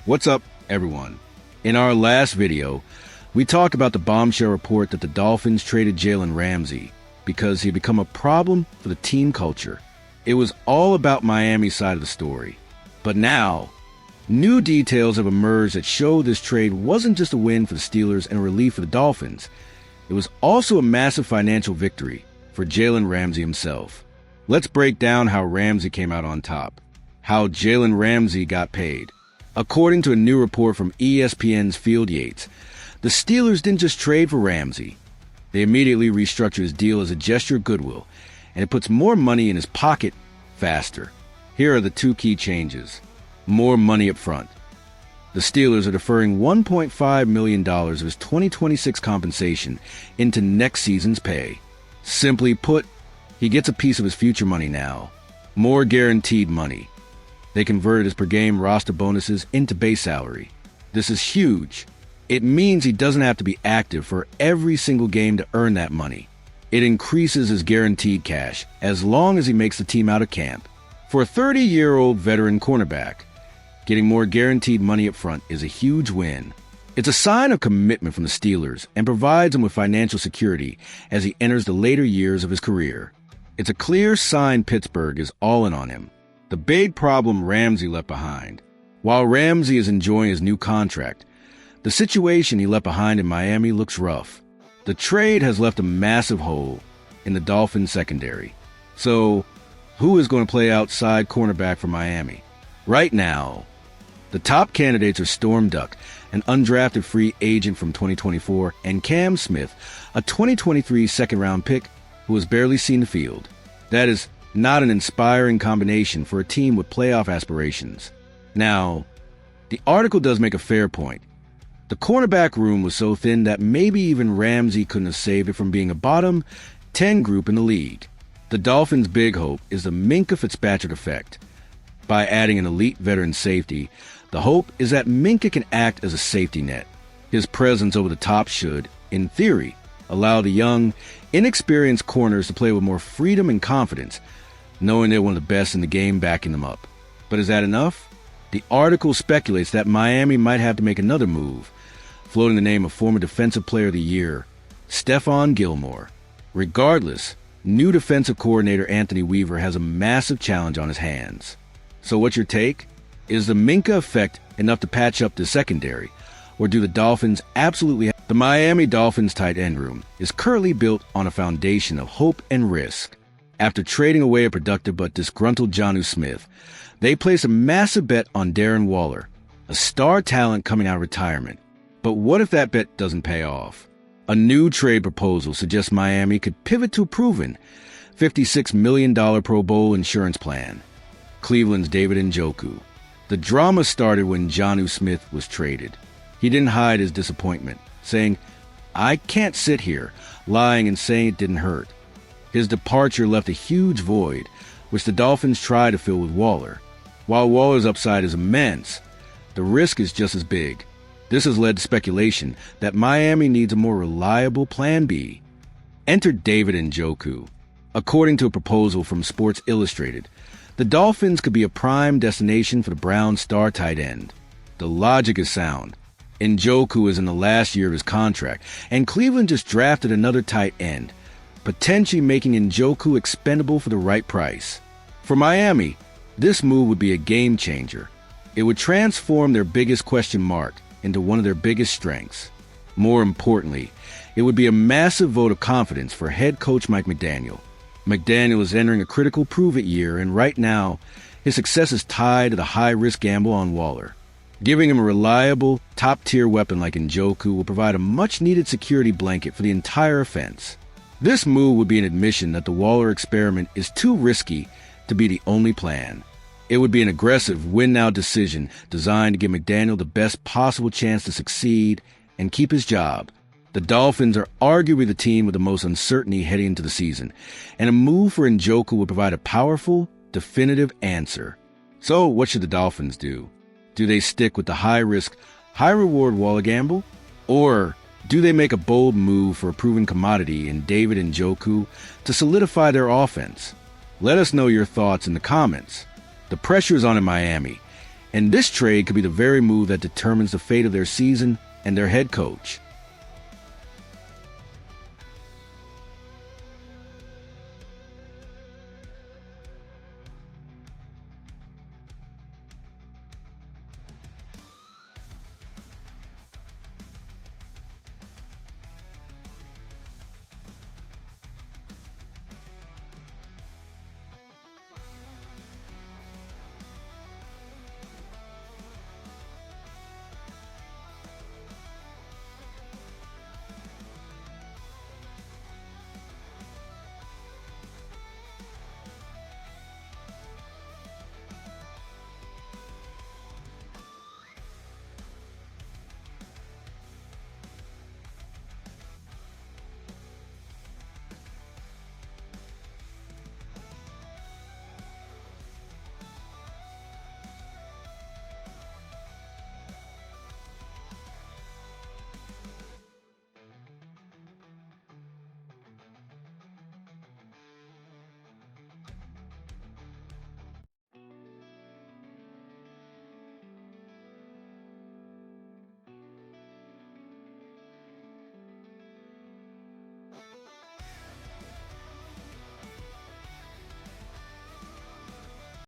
What's up, everyone? In our last video, we talked about the bombshell report that the Dolphins traded Jalen Ramsey because he had become a problem for the team culture. It was all about Miami's side of the story. But now, new details have emerged that show this trade wasn't just a win for the Steelers and a relief for the Dolphins. It was also a massive financial victory for Jalen Ramsey himself. Let's break down how Ramsey came out on top, how Jalen Ramsey got paid. According to a new report from ESPN's Field Yates, the Steelers didn't just trade for Ramsey. They immediately restructured his deal as a gesture of goodwill, and it puts more money in his pocket faster. Here are the two key changes. More money up front. The Steelers are deferring $1.5 million of his 2026 compensation into next season's pay. Simply put, he gets a piece of his future money now. More guaranteed money. They converted his per-game roster bonuses into base salary. This is huge. It means he doesn't have to be active for every single game to earn that money. It increases his guaranteed cash as long as he makes the team out of camp. For a 30-year-old veteran cornerback, getting more guaranteed money up front is a huge win. It's a sign of commitment from the Steelers and provides him with financial security as he enters the later years of his career. It's a clear sign Pittsburgh is all in on him. The big problem Ramsey left behind. While Ramsey is enjoying his new contract, the situation he left behind in Miami looks rough. The trade has left a massive hole in the Dolphins secondary. So, who is going to play outside cornerback for Miami? Right now, the top candidates are Storm Duck, an undrafted free agent from 2024, and Cam Smith, a 2023 second-round pick who has barely seen the field. That is not an inspiring combination for a team with playoff aspirations. Now, the article does make a fair point. The cornerback room was so thin that maybe even Ramsey couldn't have saved it from being a bottom 10 group in the league. The Dolphins' big hope is the Minkah Fitzpatrick effect. By adding an elite veteran safety, the hope is that Minkah can act as a safety net. His presence over the top should, in theory, allow the young, inexperienced corners to play with more freedom and confidence, knowing they're one of the best in the game backing them up. But is that enough? The article speculates that Miami might have to make another move, floating the name of former Defensive Player of the Year, Stephon Gilmore. Regardless, new defensive coordinator Anthony Weaver has a massive challenge on his hands. So what's your take? Is the Minkah effect enough to patch up the secondary, or do the Dolphins absolutely have... The Miami Dolphins tight end room is currently built on a foundation of hope and risk. After trading away a productive but disgruntled Jonnu Smith, they place a massive bet on Darren Waller, a star talent coming out of retirement. But what if that bet doesn't pay off? A new trade proposal suggests Miami could pivot to a proven $56 million Pro Bowl insurance plan. Cleveland's David Njoku. The drama started when Jonnu Smith was traded. He didn't hide his disappointment, saying, "I can't sit here, lying and saying it didn't hurt." His departure left a huge void, which the Dolphins try to fill with Waller. While Waller's upside is immense, the risk is just as big. This has led to speculation that Miami needs a more reliable Plan B. Enter David Njoku. According to a proposal from Sports Illustrated, the Dolphins could be a prime destination for the Browns' star tight end. The logic is sound. Njoku is in the last year of his contract, and Cleveland just drafted another tight end, potentially making Njoku expendable for the right price. For Miami, this move would be a game changer. It would transform their biggest question mark into one of their biggest strengths. More importantly, it would be a massive vote of confidence for head coach Mike McDaniel. McDaniel is entering a critical prove-it year, and right now, his success is tied to the high-risk gamble on Waller. Giving him a reliable, top-tier weapon like Njoku will provide a much-needed security blanket for the entire offense. This move would be an admission that the Waller experiment is too risky to be the only plan. It would be an aggressive win-now decision designed to give McDaniel the best possible chance to succeed and keep his job. The Dolphins are arguably the team with the most uncertainty heading into the season, and a move for Njoku would provide a powerful, definitive answer. So what should the Dolphins do? Do they stick with the high-risk, high-reward Waller gamble? Or do they make a bold move for a proven commodity in David Njoku to solidify their offense? Let us know your thoughts in the comments. The pressure is on in Miami, And this trade could be the very move that determines the fate of their season and their head coach.